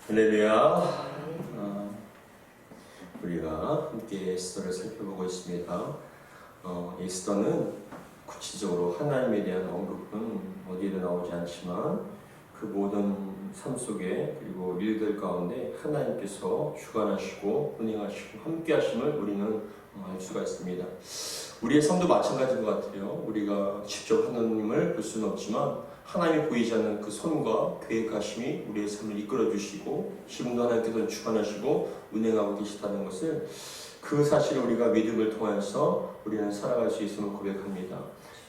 할렐루야. 우리가 함께 에스더를 살펴보고 있습니다. 에스더는 구체적으로 하나님에 대한 언급은 어디에도 나오지 않지만 그 모든 삶 속에 그리고 일들 가운데 하나님께서 주관하시고 운행하시고 함께 하심을 우리는 알 수가 있습니다. 우리의 삶도 마찬가지인 것 같아요. 우리가 직접 하나님을 볼 수는 없지만 하나님이 보이지 않는 그 손과 계획하심이 우리의 삶을 이끌어 주시고 지금도 하나님께서 주관하시고 운행하고 계시다는 것을 그 사실을 우리가 믿음을 통해서 우리는 살아갈 수 있음을 고백합니다.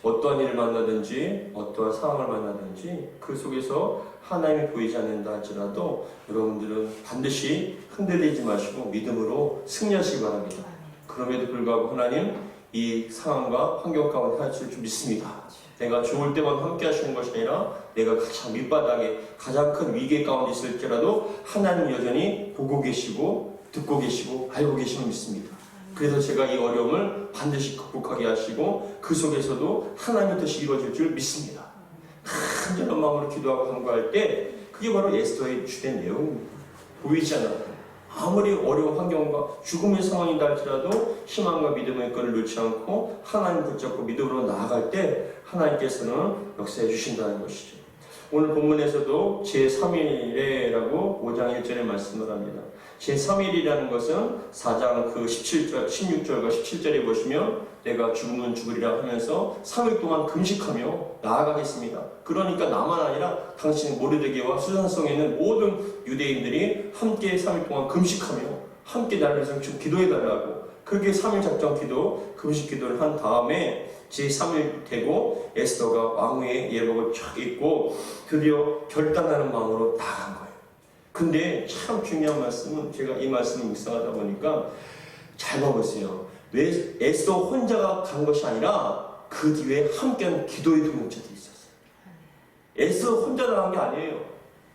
어떠한 일을 만나든지 어떠한 상황을 만나든지 그 속에서 하나님이 보이지 않는다 할지라도 여러분들은 반드시 흔들리지 마시고 믿음으로 승리하시기 바랍니다. 그럼에도 불구하고 하나님 이 상황과 환경 가운데 하실 줄 믿습니다. 내가 좋을 때만 함께 하시는 것이 아니라 내가 가장 밑바닥에 가장 큰 위기 가운데 있을지라도 하나님 여전히 보고 계시고 듣고 계시고 알고 계심을 믿습니다. 그래서 제가 이 어려움을 반드시 극복하게 하시고 그 속에서도 하나님의 뜻이 이루어질 줄 믿습니다. 간절한 마음으로 기도하고 간구할 때 그게 바로 에스더의 주된 내용입니다. 보이지 않아도 아무리 어려운 환경과 죽음의 상황이다 할지라도 희망과 믿음의 끈을 놓지 않고 하나님 붙잡고 믿음으로 나아갈 때 하나님께서는 역사해 주신다는 것이죠. 오늘 본문에서도 제3일에라고 5장 1절에 말씀을 합니다. 제3일이라는 것은 4장 그 16절과 17절에 보시면 내가 죽으면 죽으리라 하면서 3일 동안 금식하며 나아가겠습니다. 그러니까 나만 아니라 당신 모르드게와 수산성에 있는 모든 유대인들이 함께 3일 동안 금식하며 함께 나를 위해서 좀 기도해달라고 그렇게 3일 작정 기도, 금식 기도를 한 다음에 제3일 되고 에스더가 왕후의 예복을 쫙 입고 드디어 결단하는 마음으로 나아간 거예요. 근데 참 중요한 말씀은 제가 이 말씀을 묵상하다 보니까 잘 봐보세요. 왜 에스더 혼자가 간 것이 아니라 그 뒤에 함께한 기도의 동역자들이 있었어요. 에스더 혼자 나간 게 아니에요.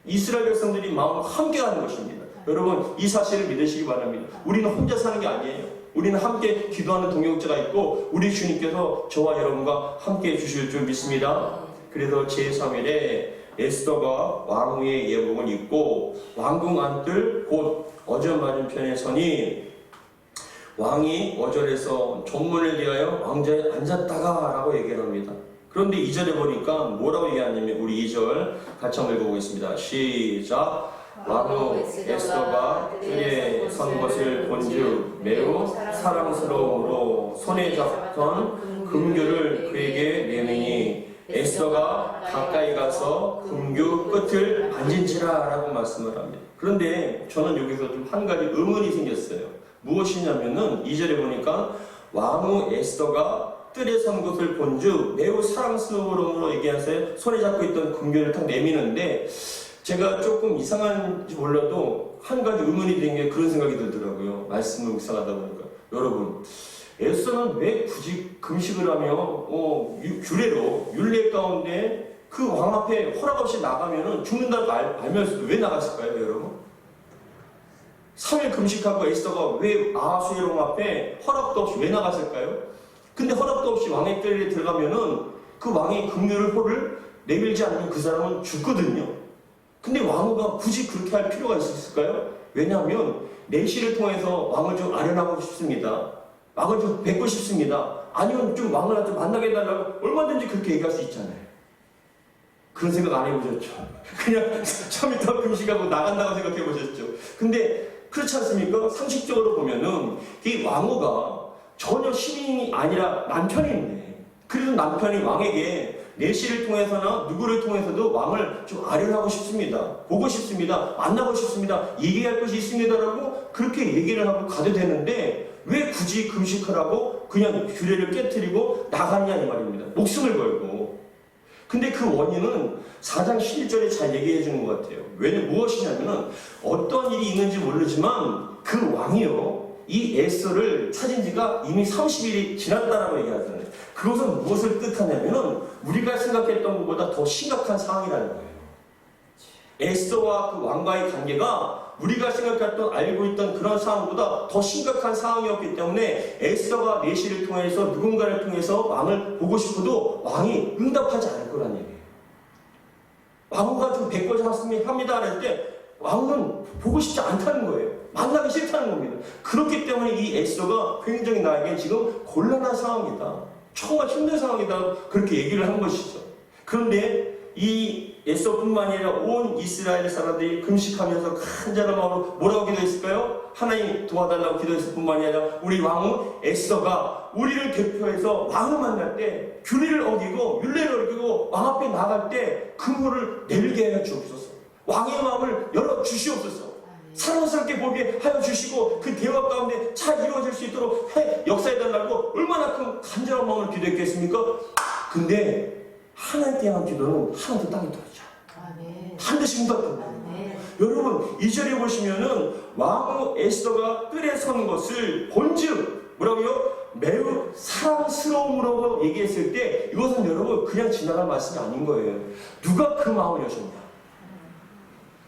이스라엘 백성들이 마음을 함께 하는 것입니다. 여러분 이 사실을 믿으시기 바랍니다. 우리는 혼자 사는 게 아니에요. 우리는 함께 기도하는 동역자가 있고 우리 주님께서 저와 여러분과 함께 해주실 줄 믿습니다. 그래서 제3일에 에스더가 왕후의 예복을 입고 왕궁 안뜰 곧 어전 맞은편에 서니 왕이 어절에서 전문을 위하여 왕자에 앉았다가 라고 얘기를 합니다. 그런데 2절에 보니까 뭐라고 얘기하냐면 우리 2절 같이 한번 읽어보겠습니다. 시작. 왕후 에스더가 그의 선 것을 본즉 매우 사랑스러움으로 손에 잡던 금규를 그에게 내미니 에스더가 가까이 가서 금규 끝을 만진지라 라고 말씀을 합니다. 그런데 저는 여기서 좀 한 가지 의문이 생겼어요. 무엇이냐면은 2절에 보니까 왕후 에스더가 뜰에 선 것을 본즉 매우 사랑스러움으로 얘기해서 손에 잡고 있던 금규를 딱 내미는데 제가 조금 이상한지 몰라도 한 가지 의문이 된 게 그런 생각이 들더라고요. 말씀을 묵상하다 보니까. 여러분, 에스더는 왜 굳이 금식을 하며 규례로 율례 가운데 그 왕 앞에 허락 없이 나가면은 죽는다고 알면서도 왜 나갔을까요, 여러분? 3일 금식하고 에스더가 왜 아하수에롱 앞에 허락도 없이 왜 나갔을까요? 근데 허락도 없이 왕의 뜰에 들어가면은 그 왕의 금유를 호를 내밀지 않으면 그 사람은 죽거든요. 근데 왕후가 굳이 그렇게 할 필요가 있을까요? 왜냐하면 내시를 통해서 왕을 좀 아련하고 싶습니다. 왕을 좀 뵙고 싶습니다. 아니면 좀 왕을 좀 만나게 해달라고 얼마든지 그렇게 얘기할 수 있잖아요. 그런 생각 안 해보셨죠? 그냥 3일 동안 금식하고 나간다고 생각해 보셨죠? 근데 그렇지 않습니까? 상식적으로 보면은 이 왕후가 전혀 시민이 아니라 남편인데 그래도 남편이 왕에게 내시를 통해서나 누구를 통해서도 왕을 좀 아련하고 싶습니다. 보고 싶습니다. 만나고 싶습니다. 얘기할 것이 있습니다라고 그렇게 얘기를 하고 가도 되는데 왜 굳이 금식하라고 그냥 규례를 깨트리고 나갔냐 이 말입니다. 목숨을 걸고. 근데 그 원인은 4장 11절에 잘 얘기해 주는 것 같아요. 무엇이냐면은 어떤 일이 있는지 모르지만 그 왕이요. 이 에스더를 찾은 지가 이미 30일이 지났다라고 얘기하잖아요. 그것은 무엇을 뜻하냐면은 우리가 생각했던 것보다 더 심각한 상황이라는 거예요. 에스더와 그 왕과의 관계가 우리가 생각했던 알고 있던 그런 상황보다 더 심각한 상황이었기 때문에 에스더가 내시를 통해서 누군가를 통해서 왕을 보고 싶어도 왕이 응답하지 않을 거란 얘기예요. 왕후가 좀 뵙고자 합니다 할 때 왕은 보고 싶지 않다는 거예요. 만나기 싫다는 겁니다. 그렇기 때문에 이 에스더가 굉장히 나에게 지금 곤란한 상황이다, 정말 힘든 상황이다, 그렇게 얘기를 한 것이죠. 그런데 이 에스더뿐만 아니라 온 이스라엘 사람들이 금식하면서 간절한 마음으로 뭐라고 기도했을까요? 하나님 도와달라고 기도했을 뿐만이 아니라 우리 왕은 에스더가 우리를 대표해서 왕을 만날 때 규례를 어기고 율례를 어기고 왕 앞에 나갈 때 근무를 내리게 하여 주옵소서. 왕의 마음을 열어 주시옵소서. 사랑스럽게 보게 하여 주시고 그 대화 가운데 잘 이루어질 수 있도록 역사해달라고 얼마나 큰 간절한 마음을 기도했겠습니까? 근데 하나님께 향한 기도는 하나도 땅에 떨어져. 반드시 응답된다. 여러분 2절에 보시면은 왕후 에스더가 뜰에 선 것을 본즉 뭐라고요? 매우 사랑스러움으로 얘기했을 때 이것은 여러분 그냥 지나갈 말씀이 아닌 거예요. 누가 그 마음을 여셨냐?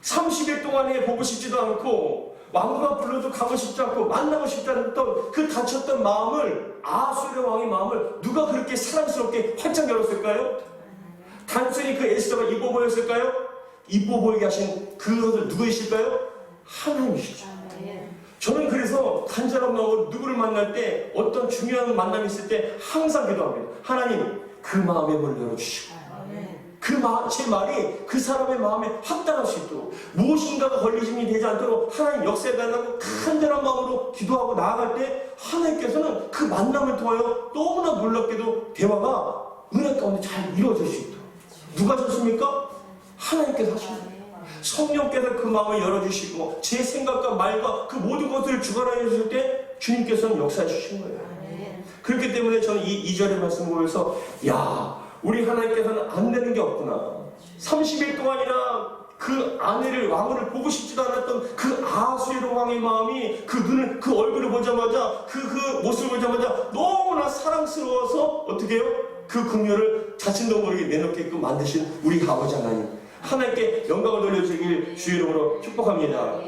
30일 동안에 보고 싶지도 않고 왕후가 불러도 가고 싶지 않고 만나고 싶지 않았던 그 닫혔던 마음을, 아수르 왕의 마음을 누가 그렇게 사랑스럽게 활짝 열었을까요? 단순히 그 에스더가 이뻐 보였을까요? 이뻐 보이게 하신 그것을 누구이실까요? 하나님이시죠. 저는 그래서 간절한 마음으로 누구를 만날 때, 어떤 중요한 만남이 있을 때 항상 기도합니다. 하나님, 그 마음의 문을 열어주시고 제 말이 그 사람의 마음에 합당할 수 있도록, 무엇인가가 걸리심이 되지 않도록 하나님 역사해달라고 간절한 마음으로 기도하고 나아갈 때 하나님께서는 그 만남을 통하여 너무나 놀랍게도 대화가 은혜 가운데 잘 이루어질 수 있도록. 누가 하셨습니까? 하나님께서 하신 거예요. 성령께서 그 마음을 열어주시고 제 생각과 말과 그 모든 것을 주관하여 주실 때 주님께서는 역사해 주신 거예요. 그렇기 때문에 저는 이 2절의 말씀을 보면서 야, 우리 하나님께서는 안 되는 게 없구나. 30일 동안이나 그 아내를, 왕후를 보고 싶지도 않았던 그 아수에로 왕의 마음이 그 눈을, 그 얼굴을 보자마자 그 모습을 보자마자 너무나 사랑스러워서 어떻게 해요? 그 긍휼을 자신도 모르게 내놓게끔 만드신 우리 아버지 하나님, 하나님께 영광을 돌려주길 주의 이름으로 축복합니다.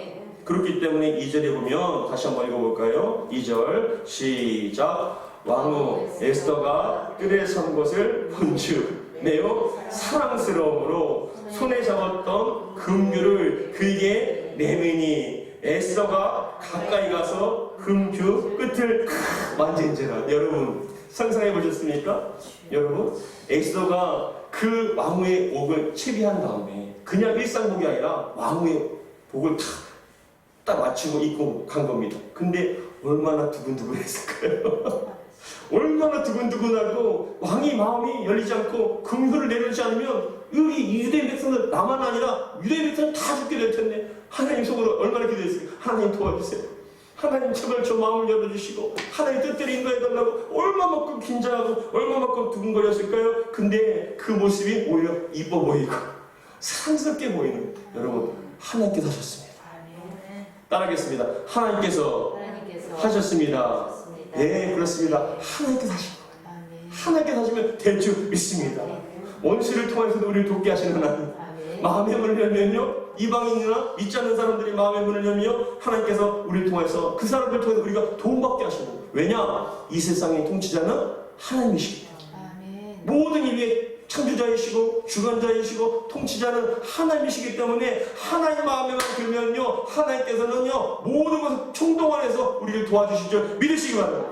그렇기 때문에 2절에 보면 다시 한번 읽어볼까요? 2절 시작. 왕후 에스더가 뜰에 선 것을 본즉 매우 사랑스러움으로 손에 잡았던 금규를 그에게 내미니 에스더가 가까이 가서 금규 끝을 만진지라. 여러분 상상해 보셨습니까? 여러분 에스더가 그 왕후의 옥을 채비한 다음에 그냥 일상복이 아니라 왕후의 복을 딱 맞추고 입고 간 겁니다. 근데 얼마나 두근두근했을까요? 얼마나 두근두근하고 왕의 마음이 열리지 않고 긍휼을 내려주지 않으면 여기 유대 백성들, 나만 아니라 유대 백성 다 죽게 될 텐데 하나님 속으로 얼마나 기도했어요. 하나님 도와주세요. 하나님 제발 저 마음을 열어주시고 하나님 뜻대로 인도해달라고 얼마만큼 긴장하고 얼마만큼 두근거렸을까요? 근데 그 모습이 오히려 이뻐 보이고 사랑스럽게 보이는, 여러분 하나님께서 하셨습니다. 따라하겠습니다. 하나님께서 하셨습니다. 네, 그렇습니다. 하나님께서 하신 거예요. 하나님께서 하시면 될 줄 믿습니다. 원수를 통해서도 우리를 돕게 하시는 하나님. 마음의 문을 열면요, 이방인이나 믿지 않는 사람들이 마음의 문을 열며 하나님께서 우리를 통해서, 그 사람들 통해서 우리가 도움받게 하시는 거예요. 왜냐? 이 세상의 통치자는 하나님이시기 때문에. 모든 일의 창조자이시고 주관자이시고 통치자는 하나님이시기 때문에 하나님 마음에만 들면요, 하나님께서는요 모든 것을 총동원해서 우리를 도와주실 줄 믿으시기 바랍니다.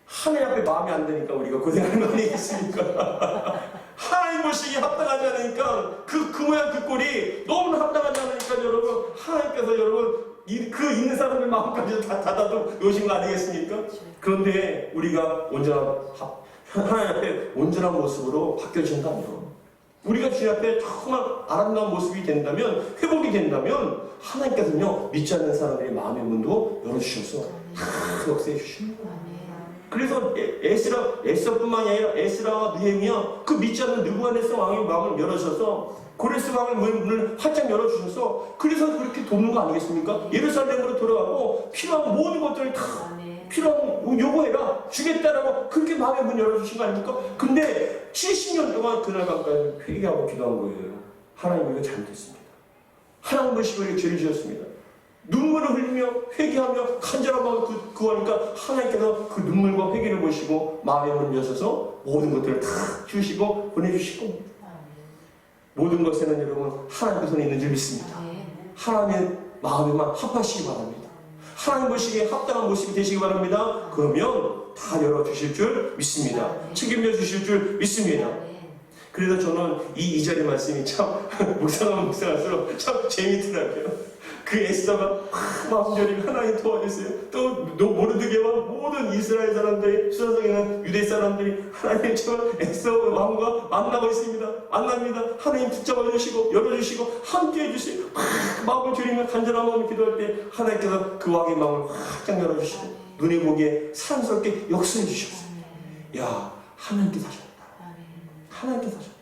하나님 앞에 마음이 안 되니까 우리가 고생하는 거 아니겠습니까? 하나님 보시기에 합당하지 않으니까 그 모양 그 꼴이 너무나 합당하지 않으니까 여러분, 하나님께서 여러분 그 있는 사람의 마음까지 다 닫아도 놓으신 거 아니겠습니까? 그런데 우리가 온전한 하나님 앞에 온전한 모습으로 바뀌어진다면, 우리가 주님 앞에 정말 아름다운 모습이 된다면, 회복이 된다면 하나님께서는요 믿지 않는 사람들의 마음의 문도 열어주셔서 다 역사해 주시는 거예요. 그래서 에스더뿐만이 아니라 에스라와 느헤미야, 그 믿지 않는 느부갓네살 왕의 마음을 열어주셔서 고레스 왕의 문을 활짝 열어주셔서 그래서 그렇게 돕는 거 아니겠습니까? 예루살렘으로 돌아가고 필요한 모든 것들을 다 필요한 요구해라, 주겠다라고 그렇게 마음의 문 열어주신 거 아닙니까? 근데 70년 동안 그날 밤까지 회개하고 기도한 거예요. 하나님, 우리가 잘못했습니다. 하나님 보시고 우리가 죄를 지었습니다. 눈물을 흘리며 회개하며 간절한 마음을 구하니까 하나님께서 그 눈물과 회개를 보시고 마음의 문을 여셔서 모든 것들을 다 주시고 보내주실 겁니다. 모든 것에는 여러분 하나님의 손에 있는 줄 믿습니다. 하나님의 마음에만 합하시기 바랍니다. 하나님 보시기에 합당한 모습이 되시기 바랍니다. 그러면 다 열어주실 줄 믿습니다. 책임져 주실 줄 믿습니다. 그래서 저는 이 2절의 말씀이 참 묵상할수록 참 재미있더라고요. 그 에스더가 마음 졸이고 하나님 도와주세요. 또 모르드게와 모든 이스라엘 사람들이, 수사성에 있는 유대 사람들이 하나님 정말 에스더 왕과 만나고 있습니다. 만납니다. 하나님 붙잡아 주시고 열어주시고 함께 해주시고 마음을 졸이며 간절한 마음을 기도할 때 하나님께서 그 왕의 마음을 활짝 열어주시고 눈에 보기에 사랑스럽게 역사해 주셨어요. 야, 하나님께서 하셨다. 하나님께서 하셨다.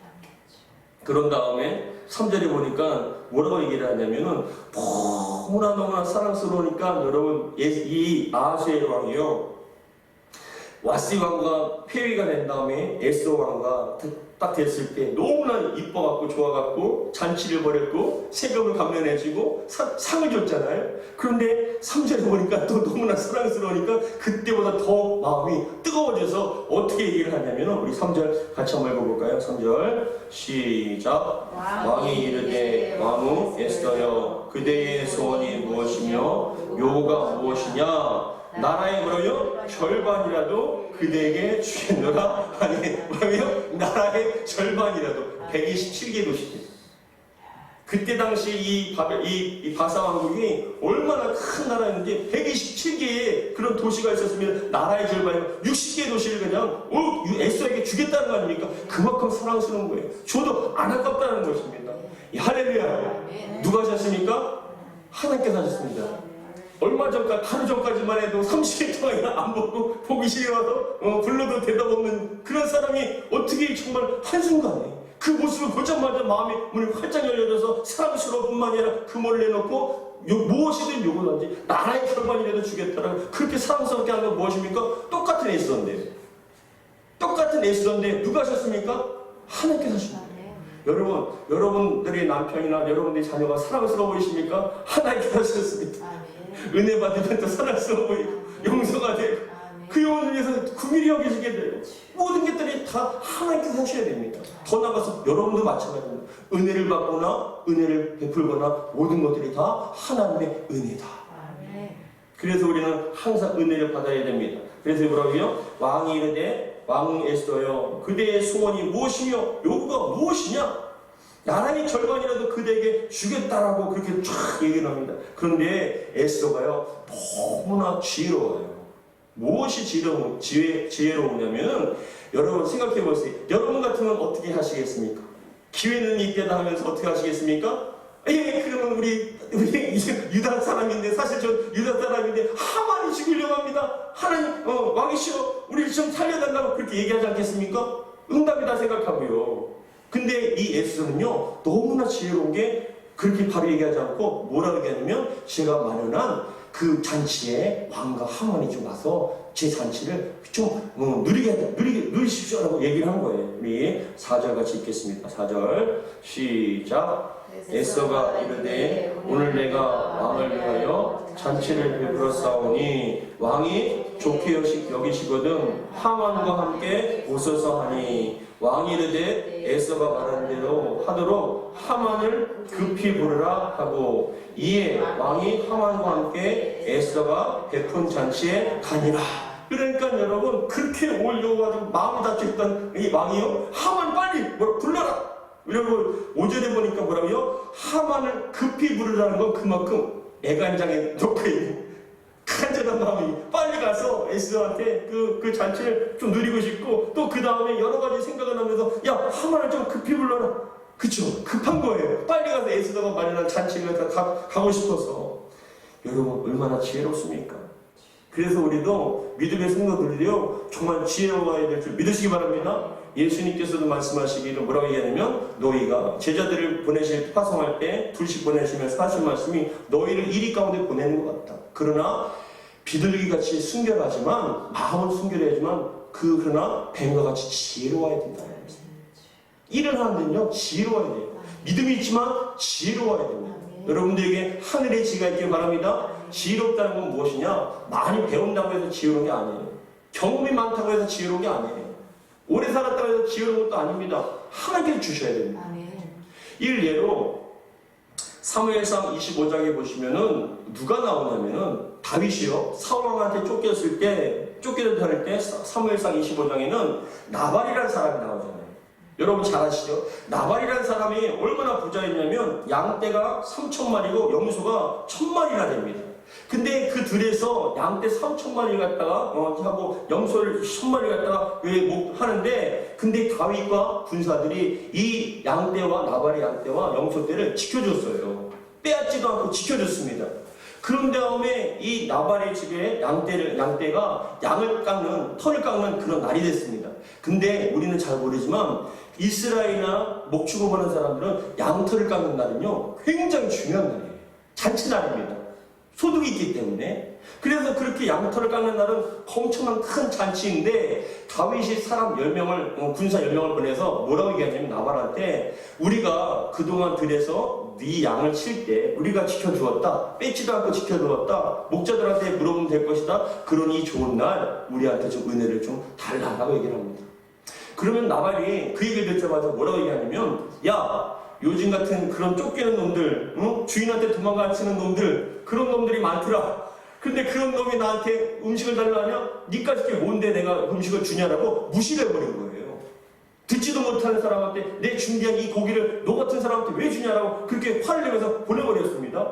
그런 다음에 3절에 보니까 뭐라고 얘기를 하냐면은 너무나 사랑스러우니까 여러분 이 아하수엘 왕이요, 와시 왕과 폐위가 된 다음에 에스더 왕과 딱 됐을 때 너무나 이뻐갖고 좋아갖고 잔치를 벌였고 세금을 감면해주고 상을 줬잖아요. 그런데 3절에 보니까 또 너무나 사랑스러우니까 그때보다 더 마음이 뜨거워져서 어떻게 얘기를 하냐면, 우리 3절 같이 한번 읽어볼까요? 3절 시작. 왕이 이르되 왕후 에스더여, 그대의 소원이 무엇이며 요구가 무엇이냐? 나라의 뭐라고요? 절반이라도 그대에게 주겠노라. 아니 뭐라고요? 나라의 절반이라도. 127개 도시들. 그때 당시 이 바사 왕국이 얼마나 큰 나라였는지 127개의 그런 도시가 있었으면 나라의 절반이면 60개의 도시를 그냥 에스더에게 주겠다는 거 아닙니까? 그만큼 사랑스러운 거예요. 줘도 안 아깝다는 것입니다. 할렐루야. 누가 하셨습니까? 하나님께서 하셨습니다. 얼마 전까지, 하루 전까지만 해도 30일 동안 안 보기 싫어서 불러도 대답 없는 그런 사람이 어떻게 정말 한순간에 그 모습을 보자마자 마음의 문이 활짝 열려져서 사랑스러울 뿐만 아니라 금을 내놓고 무엇이든 요구하든지 나라의 절반이라도 주겠다라고 그렇게 사랑스럽게 하는 건 무엇입니까? 똑같은 에스더인데. 똑같은 에스더인데 누가 하셨습니까? 하나님께서 하십니다. 여러분들의 남편이나 여러분들의 자녀가 사랑스러워 보이십니까? 하나님께서 하셨습니다. 은혜 받으면 또 사랑스러워 보이고 용서가 되고 그 영혼을 위해서 긍휼히 여기시게 되고 모든 것들이 다 하나님께서 하셔야 됩니다. 더 나아가서 여러분도 마찬가지입니다. 은혜를 받거나 은혜를 베풀거나 모든 것들이 다 하나님의 은혜다. 그래서 우리는 항상 은혜를 받아야 됩니다. 그래서 뭐라고요? 왕이 이르되 왕 에스더여, 그대의 소원이 무엇이며 요구가 무엇이냐? 나라의 절반이라도 그대에게 주겠다라고 그렇게 쫙 얘기를 합니다. 그런데 에스더가요 너무나 지혜로워요. 무엇이 지혜로우냐면, 여러분 생각해 보세요. 여러분 같으면 어떻게 하시겠습니까? 기회는 이때다 하면서 어떻게 하시겠습니까? 그러면 우리 유다 사람인데, 사실 전 유다 사람인데 하만이 죽이려고 합니다. 하나님 왕이시여 우리를 좀 살려달라고 그렇게 얘기하지 않겠습니까? 응답이다 생각하고요. 근데 이 에스더는요 너무나 지혜로운 게 그렇게 바로 얘기하지 않고 뭐라고 얘기하냐면, 제가 마련한 그 잔치에 왕과 하만이 좀 와서 제 잔치를 좀 누리십시오라고 얘기를 한 거예요. 우리 4절 같이 읽겠습니다. 4절 시작. 에스더가 이르되 오늘 내가 왕을 위하여 잔치를 베풀었사오니 왕이 좋게 여기시거든 하만과 함께 오소서 하니, 왕이 이르되 에스더가 말한 대로 하도록 하만을 급히 부르라 하고, 이에 왕이 하만과 함께 에스더가 베푼 잔치에 가니라. 그러니까 여러분 그렇게 올려가지고 마음이 닫혀있던 이 왕이요, 하만 빨리 불러라. 여러분 5절에 보니까 뭐라고요? 하만을 급히 부르라는 건 그만큼 애간장에 놓고 있는 간절한 마음이 빨리 가서 에스더한테 그 잔치를 좀 누리고 싶고, 또 그 다음에 여러 가지 생각을 하면서 야 하만을 좀 급히 불러라. 그쵸? 급한 거예요. 빨리 가서 에스더가 마련한 잔치를 가고 싶어서. 여러분 얼마나 지혜롭습니까? 그래서 우리도 믿음의 성도들이요 정말 지혜로워야 될 줄 믿으시기 바랍니다. 예수님께서도 말씀하시기를 뭐라고 얘기하냐면, 너희가 제자들을 파송할 때 둘씩 보내시면서 하신 말씀이 너희를 이리 가운데 보내는 것 같다. 그러나 비둘기같이 순결하지만, 마음은 순결하지만 그러나 뱀과 같이 지혜로워야 된다. 일을 하는 데는요 지혜로워야 돼요. 믿음이 있지만 지혜로워야 됩니다. 여러분들에게 하늘의 지혜가 있길 바랍니다. 지혜롭다는 건 무엇이냐? 많이 배운다고 해서 지혜로운 게 아니에요. 경험이 많다고 해서 지혜로운 게 아니에요. 오래 살았다고 해서 지혜로운 것도 아닙니다. 하나님께서 주셔야 됩니다. 일례로 사무엘상 25장에 보시면은 누가 나오냐면은 다윗이요. 사울왕한테 쫓겨다닐 때 사무엘상 25장에는 나발이라는 사람이 나오잖아요. 여러분 잘 아시죠? 나발이라는 사람이 얼마나 부자였냐면 양떼가 3,000마리고 염소가 1,000마리나 됩니다. 근데 그 들에서 양떼 3,000마리를 갖다가 하고 염소를 1,000마리 갖다가 하는데, 근데 다윗과 군사들이 이 양떼와 나발의 양떼와 염소떼를 지켜줬어요. 빼앗지도 않고 지켜줬습니다. 그런 다음에 이 나발의 집에 양떼가 털을 깎는 그런 날이 됐습니다. 근데 우리는 잘 모르지만 이스라엘이나 목축업하는 사람들은 양털을 깎는 날은요 굉장히 중요한 날이에요. 잔치날입니다. 소득이 있기 때문에. 그래서 그렇게 양털을 깎는 날은 엄청난 큰 잔치인데, 다윗이 사람 10명을, 군사 10명을 보내서 뭐라고 얘기하냐면 나발한테, 우리가 그동안 들에서 네 양을 칠 때 우리가 지켜주었다. 뺏지도 않고 지켜주었다. 목자들한테 물어보면 될 것이다. 그러니 좋은 날 우리한테 좀 은혜를 좀 달라라고 얘기를 합니다. 그러면 나발이 그 얘기를 듣자마자 뭐라고 얘기하냐면, 야, 요즘 같은 그런 쫓기는 놈들, 주인한테 도망가치는 놈들, 그런 놈들이 많더라. 근데 그런 놈이 나한테 음식을 달라냐? 니까지 게 뭔데 내가 음식을 주냐라고 무시를 해버린 거예요. 듣지도 못하는 사람한테 내 준비한 이 고기를 너 같은 사람한테 왜 주냐라고 그렇게 화를 내면서 보내버렸습니다.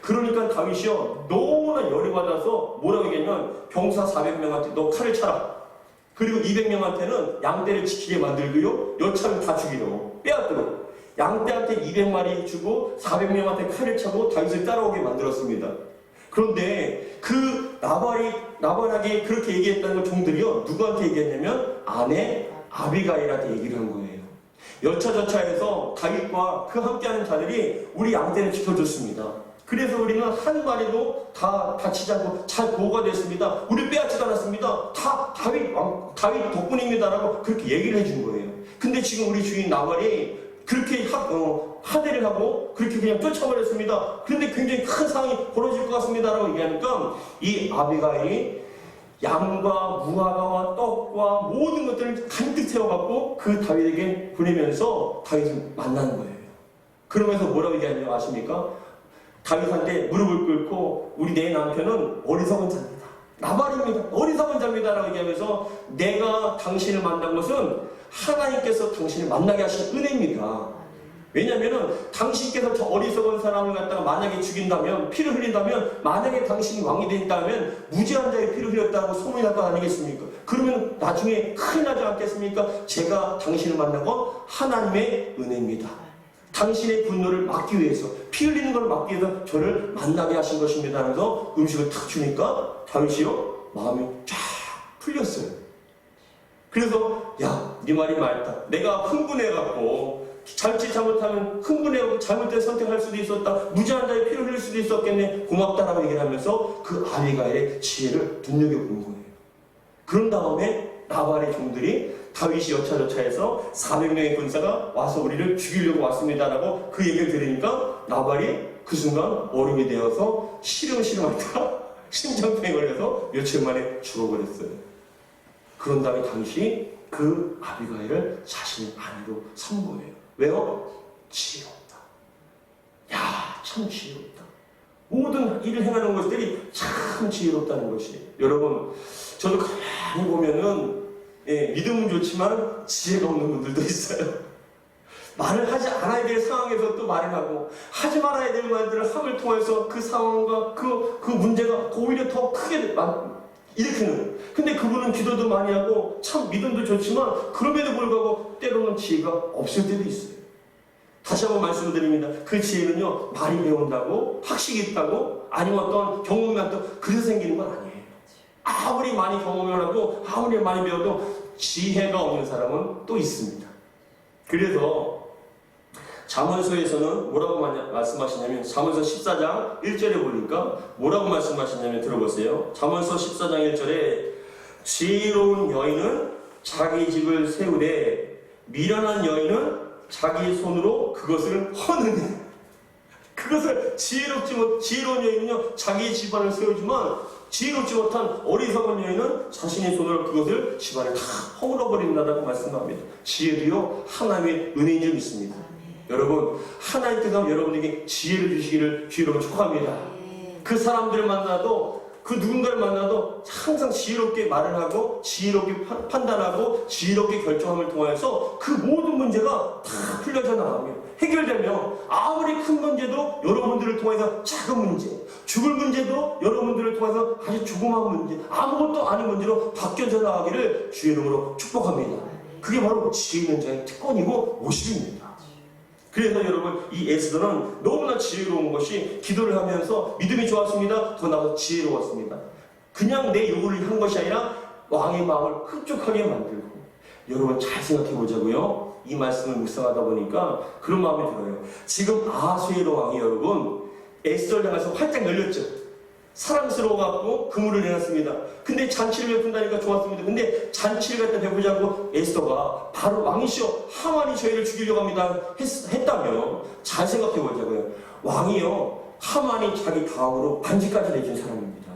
그러니까 다윗이요 너무나 열이 받아서 뭐라고 얘기했냐면, 병사 400명한테 너 칼을 차라. 그리고 200명한테는 양떼를 지키게 만들고요, 여차면 다 죽이려고, 빼앗도록. 양떼한테 200마리 주고 400명한테 칼을 차고 다윗을 따라오게 만들었습니다. 그런데 그 나발에게 그렇게 얘기했다는 걸 종들이요 누구한테 얘기했냐면 아내 아비가일한테 얘기를 한 거예요. 여차저차해서 다윗과 그 함께하는 자들이 우리 양떼를 지켜줬습니다. 그래서 우리는 한 마리도 다 다치지 않고 잘 보호가 됐습니다. 우리 빼앗지도 않았습니다. 다 다윗 덕분입니다라고 그렇게 얘기를 해준 거예요. 근데 지금 우리 주인 나발이 그렇게 하대를 하고 그렇게 그냥 쫓아버렸습니다. 그런데 굉장히 큰 상황이 벌어질 것 같습니다라고 얘기하니까 이 아비가일이 양과 무화과와 떡과 모든 것들을 간뜩 채워갖고 그 다윗에게 보내면서 다윗을 만나는 거예요. 그러면서 뭐라고 얘기하냐고 아십니까? 다윗한테 무릎을 꿇고 우리 내 남편은 어리석은 자입니다. 나발입니다. 어리석은 자입니다라고 얘기하면서 내가 당신을 만난 것은 하나님께서 당신을 만나게 하신 은혜입니다. 왜냐면은 당신께서 저 어리석은 사람을 갖다가 만약에 죽인다면, 피를 흘린다면, 만약에 당신이 왕이 된다면 무죄한 자의 피를 흘렸다고 소문이 날 거 아니겠습니까? 그러면 나중에 큰일 나지 않겠습니까? 제가 당신을 만난 건 하나님의 은혜입니다. 당신의 분노를 막기 위해서, 피 흘리는 걸 막기 위해서 저를 만나게 하신 것입니다 하면서 음식을 탁 주니까 다윗이요 마음이 쫙 풀렸어요. 그래서 야, 네 말이 맞다. 내가 흥분해갖고 잘못하면 흥분해갖고 잘못된 선택할 수도 있었다. 무죄한 자의 피를 흘릴 수도 있었겠네. 고맙다라고 얘기를 하면서 그 아비가일의 지혜를 눈여겨보는 거예요. 그런 다음에 나발의 종들이 다윗이 여차저차해서 400명의 군사가 와서 우리를 죽이려고 왔습니다라고 그 얘기를 들으니까 나발이 그 순간 얼음이 되어서 시름시름하다가 심장병에 걸려서 며칠 만에 죽어버렸어요. 그런 다음에 당시 그 아비가일을 자신의 아내로 삼은 거예요. 왜요? 지혜롭다. 야, 참 지혜롭다. 모든 일을 행하는 것들이 참 지혜롭다는 것이. 여러분, 저도 가만히 보면은 믿음은 좋지만 지혜가 없는 분들도 있어요. 말을 하지 않아야 될 상황에서 또 말을 하고, 하지 말아야 될 말들을 함을 통해서 그 상황과 그 문제가 오히려 더 크게 일으키는. 근데 그분은 기도도 많이 하고 참 믿음도 좋지만 그럼에도 불구하고 때로는 지혜가 없을 때도 있어요. 다시 한번 말씀드립니다. 그 지혜는요 많이 배운다고, 학식이 있다고, 아니면 어떤 경험이 많다고 그래서 생기는 건 아니에요. 아무리 많이 경험을 하고 아무리 많이 배워도 지혜가 없는 사람은 또 있습니다. 그래서 잠언서에서는 뭐라고 말씀하시냐면, 잠언서 14장 1절에 보니까 뭐라고 말씀하시냐면 들어보세요. 잠언서 14장 1절에 지혜로운 여인은 자기 집을 세우되 미련한 여인은 자기 손으로 그것을 허느니. 그것을 지혜로운 여인은요 자기 집안을 세우지만 지혜롭지 못한 어리석은 여인은 자신의 손으로 그것을 집안을 다 허물어버린다고 말씀합니다. 지혜도요 하나님의 은혜인 줄 믿습니다. 여러분, 하나님께서 여러분에게 지혜를 주시기를 주의로 축복합니다. 그 사람들을 만나도, 그 누군가를 만나도 항상 지혜롭게 말을 하고 지혜롭게 판단하고 지혜롭게 결정함을 통해서 그 모든 문제가 다 풀려져 나가며 해결되며, 아무리 큰 문제도 여러분들을 통해서 작은 문제, 죽을 문제도 여러분들을 통해서 아주 조그마한 문제, 아무것도 아닌 문제로 바뀌어져 나가기를 주의 이름으로 축복합니다. 그게 바로 지혜 있는 자의 특권이고 모습입니다. 그래서 여러분, 이 에스더는 너무나 지혜로운 것이, 기도를 하면서 믿음이 좋았습니다. 더 나아가 지혜로웠습니다. 그냥 내 요구를 한 것이 아니라 왕의 마음을 흡족하게 만들고. 여러분, 잘 생각해 보자고요. 이 말씀을 묵상하다 보니까 그런 마음이 들어요. 지금 아하수에로 왕이 여러분 에스더를 향해서 활짝 열렸죠. 사랑스러워갖고 그물을 내놨습니다. 근데 잔치를 베푼다니까 좋았습니다. 근데 잔치를 갖다 베푸자고 에스더가 바로 왕이시여 하만이 저희를 죽이려고 합니다 했다면, 잘 생각해 보자고요. 왕이요, 하만이 자기 다음으로 반지까지 내준 사람입니다.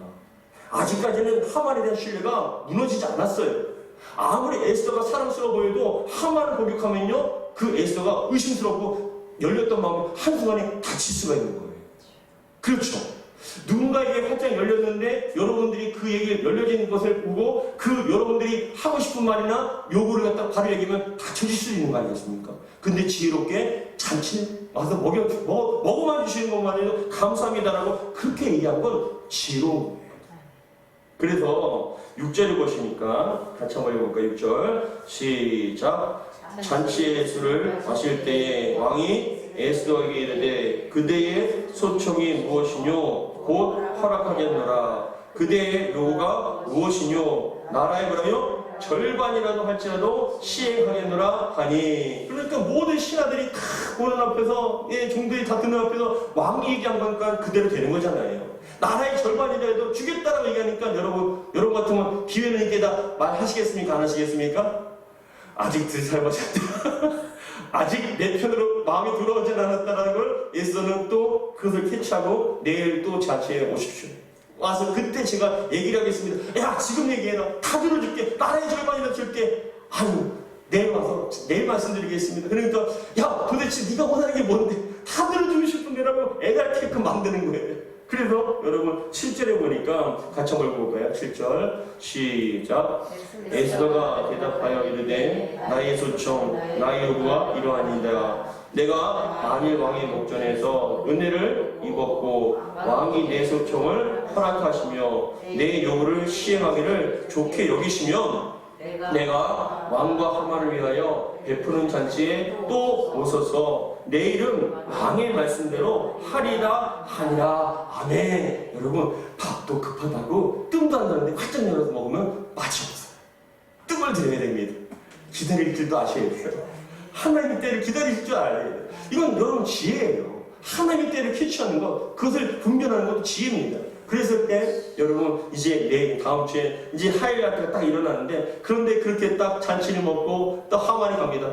아직까지는 하만에 대한 신뢰가 무너지지 않았어요. 아무리 에스더가 사랑스러워 보여도 하만을 공격하면요, 그 에스더가 의심스럽고 열렸던 마음이 한순간에 다칠 수가 있는 거예요. 그렇죠. 누군가에게 활짝 열렸는데 여러분들이 그 얘기를 열려진 것을 보고 그 여러분들이 하고 싶은 말이나 요구를 갖다 바로 얘기하면 다쳐질 수 있는 거 아니겠습니까? 근데 지혜롭게 잔치 와서 먹어만 주시는 것만 해도 감사합니다라고 그렇게 얘기한 건 지혜로운 거예요. 그래서 6절을 보시니까 같이 한번 읽어볼까요? 6절 시작. 잔치의 술을 마실 때에 왕이 에스더에게 이르되 그대의 소청이 무엇이뇨? 곧 허락하겠노라. 그대의 요구가 무엇이뇨? 나라의 뭐라요? 절반이라도 할지라도 시행하겠노라 하니. 그러니까 모든 신하들이 다 보는 앞에서, 종들이 다 듣는 앞에서 왕이 얘기한 거니까 그대로 되는 거잖아요. 나라의 절반이라도 주겠다라고 얘기하니까 여러분 같으면 기회는 있게다 말하시겠습니까? 안 하시겠습니까? 아직 덜 삶아졌다. 아직 내 편으로 마음이 돌아오진 않았다는 걸 에스더는 또 그것을 캐치하고 내일 또 잔치에 오십시오. 와서 그때 제가 얘기를 하겠습니다. 야, 지금 얘기해라. 다 들어줄게. 나라의 절반이나 줄게. 아니, 내일 와서 내일 말씀드리겠습니다. 그러니까 야, 도대체 네가 원하는 게 뭔데? 다 들어주고 싶은데라고 애달케끔 만드는 거예요. 그래서 여러분 7절에 보니까 같이 한번 볼까요? 7절 시작. 에스더가 대답하여 이르되 나의 소청 나의 요구가 이러하니이다. 내가 만일 왕의 목전에서 은혜를 입었고 왕이 내 소청을 허락하시며 내 요구를 시행하기를 좋게 여기시면 내가 왕과 하만을 위하여 베푸는 잔치에 또 오소서. 내일은 왕의 말씀대로 하리라 하니라. 아멘. 여러분, 밥도 급하다고 뜸도 안 나는데 활짝 열어서 먹으면 맛이 없어요. 뜸을 들여야 됩니다. 기다릴 줄도 아셔야 돼요. 하나님의 때를 기다릴 줄 알아야 돼요. 이건 여러분 지혜예요. 하나님의 때를 캐치하는 것, 그것을 분별하는 것도 지혜입니다. 그랬을 때 여러분 이제 내일 다음 주에 이제 하일 같은 딱 일어나는데, 그런데 그렇게 딱 잔치를 먹고 또 하만이 갑니다.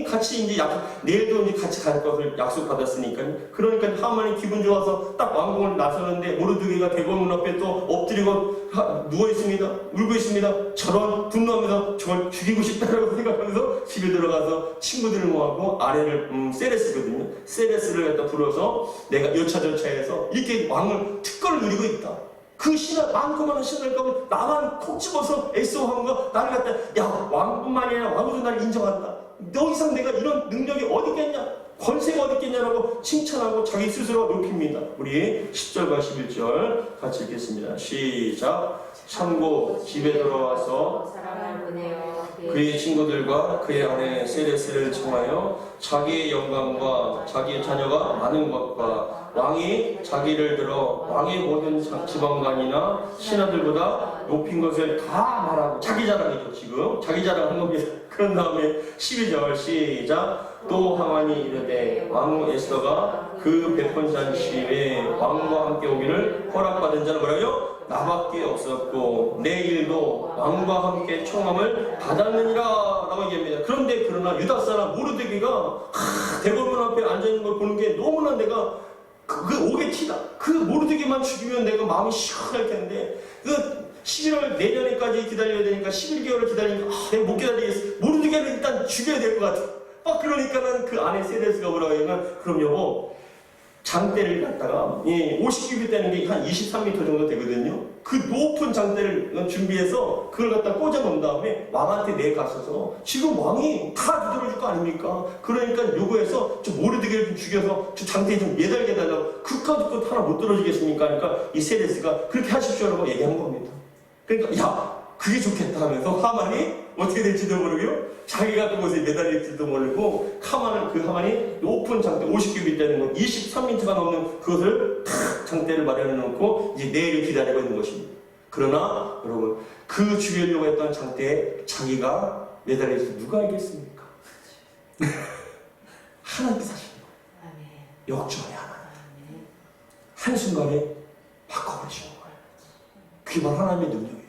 같이 이제 내일도 이제 같이 갈 것을 약속받았으니까요. 그러니까 하만이 기분 좋아서 딱 왕궁을 나서는데 모르드게가 대궐문 앞에 또 엎드리고 누워 있습니다. 울고 있습니다. 저런 분노하면서 저걸 죽이고 싶다라고 생각하면서 집에 들어가서 친구들을 모아고 아래를 세레스거든요. 세레스를 갖다 불러서 내가 여차저차해서 이렇게 왕을 특권을 누리고 있다. 그 신하, 많고 많은 신하를 가면 나만 콕 집어서 애써하는 거, 나를 갖다, 야, 왕뿐만이 아니라 왕으로 나를 인정한다. 너 이상 내가 이런 능력이 어디 있겠냐? 권세가 어디 있겠냐라고 칭찬하고 자기 스스로 높입니다. 우리 10절과 11절 같이 읽겠습니다. 시작. 참고 집에 들어와서 그의 친구들과 그의 아내 세레스를 청하여 자기의 영광과 자기의 자녀가 많은 것과 왕이 자기를 들어 왕의 모든 지방관이나 신하들보다 높인 것을 다 말하고, 자기 자랑이죠. 지금 자기 자랑한 겁니다. 그런 다음에 12절 시작. 또 하만이 이르되 왕 에스더가 그 베푼 잔치에 왕과 함께 오기를 허락받은 자는 뭐라고요? 나밖에 없었고 내 일도 왕과 함께 청함을 받았느니라 라고 얘기합니다. 그런데 그러나 유다 사람 모르드게가 대궐문 앞에 앉아있는 걸 보는 게 너무나 내가 그 옥의 티다. 그 모르드게만 죽이면 내가 마음이 시원할 텐데, 그 11월 내년에까지 기다려야 되니까 11개월을 기다리니까 내가 못 기다리겠어. 모르드게는 일단 죽여야 될 것 같아. 막 그러니까는 그 안에 세데스가 뭐라고 하냐면, 그럼 여보, 장대를 갖다가 50규빗 되는 게 한 23m 정도 되거든요. 그 높은 장대를 준비해서 그걸 갖다 꽂아 놓은 다음에 왕한테 내갔어서, 지금 왕이 다 두드려 줄 거 아닙니까? 그러니까 요구해서 저 모르드게를 좀 죽여서 저 장대에 좀 매달게 달라고. 그까짓 것 하나 못 들어주겠습니까? 그러니까 이 세데스가 그렇게 하십시오라고 얘기한 겁니다. 그러니까 야, 그게 좋겠다 하면서 하만이 어떻게 될지도 모르고요, 자기가 그곳에 매달릴지도 모르고, 하만이 높은 장대 50규빗 되는 거 23m가 넘는 그것을 탁 장대를 마련해 놓고 이제 내일을 기다리고 있는 것입니다. 그러나 여러분, 그 죽이려고 했던 장대에 자기가 매달릴지 누가 알겠습니까? 하나님께서 하시는 거예요. 역전의 하나님. 한순간에 바꿔버리시는 거예요. 그게 바로 하나님의 능력이에요.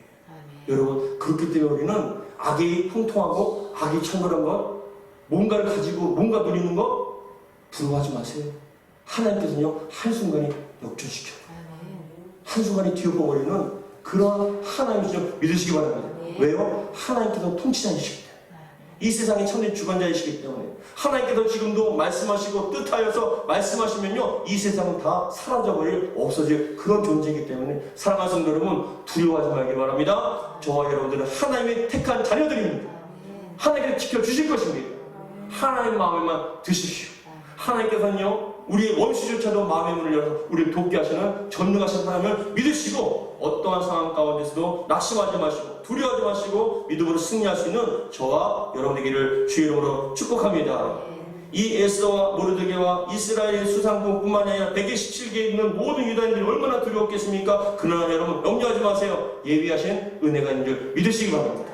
여러분, 그렇기 때문에 우리는 악이 형통하고 악이 창궐한 것, 뭔가를 가지고 뭔가 누리는 것 부러워하지 마세요. 하나님께서는요, 한순간에 역전시켜요. 한순간에 뒤엎어버리는 그러한 하나님을 좀 믿으시기 바랍니다. 왜요? 하나님께서 통치자이시기 때문에. 이 세상의 참된 주관자이시기 때문에. 하나님께서 지금도 말씀하시고 뜻하여서 말씀하시면요, 이 세상은 다 사라져버릴, 없어질 그런 존재이기 때문에, 사랑하는 성도 여러분, 두려워하지 말기 바랍니다. 저와 여러분들은 하나님의 택한 자녀들입니다. 하나님께서 지켜주실 것입니다. 하나님 마음에만 드십시오. 하나님께서는요, 우리의 원수조차도 마음의 문을 열어서 우리를 돕게 하시는 전능하신 하나님을 믿으시고, 어떠한 상황 가운데서도 낙심하지 마시고 두려워하지 마시고 믿음으로 승리할 수 있는 저와 여러분에게를 주의 이름으로 축복합니다. 이 에스더와 모르드게와 이스라엘 수상궁뿐만 아니라 117개에 있는 모든 유다인들이 얼마나 두려웠겠습니까? 그러나 여러분, 염려하지 마세요. 예비하신 은혜가 있는 줄 믿으시기 바랍니다.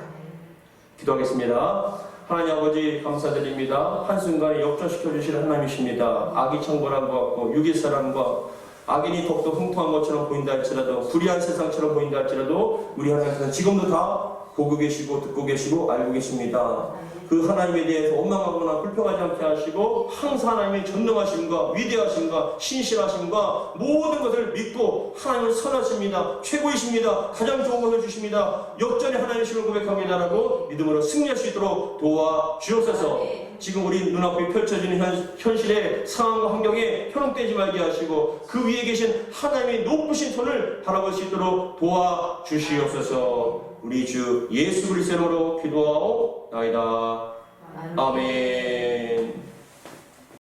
기도하겠습니다. 하나님 아버지, 감사드립니다. 한순간에 역전시켜 주시는 하나님이십니다. 악이 창궐한 것 같고 육의 사람과 악인이 더욱더 흥통한 것처럼 보인다 할지라도, 불의한 세상처럼 보인다 할지라도, 우리 하나님께서는 지금도 다 보고 계시고 듣고 계시고 알고 계십니다. 그 하나님에 대해서 원망하거나 불평하지 않게 하시고, 항상 하나님의 전능하심과 위대하심과 신실하심과 모든 것을 믿고 하나님을 선하십니다. 최고이십니다. 가장 좋은 것을 주십니다. 역전의 하나님이심을 고백합니다라고 믿음으로 승리할 수 있도록 도와주옵소서. 지금 우리 눈앞에 펼쳐지는 현실의 상황과 환경에 현혹되지 말게 하시고, 그 위에 계신 하나님의 높으신 손을 바라볼 수 있도록 도와주시옵소서. 우리 주 예수 그리스도로 기도하옵나이다. 아멘.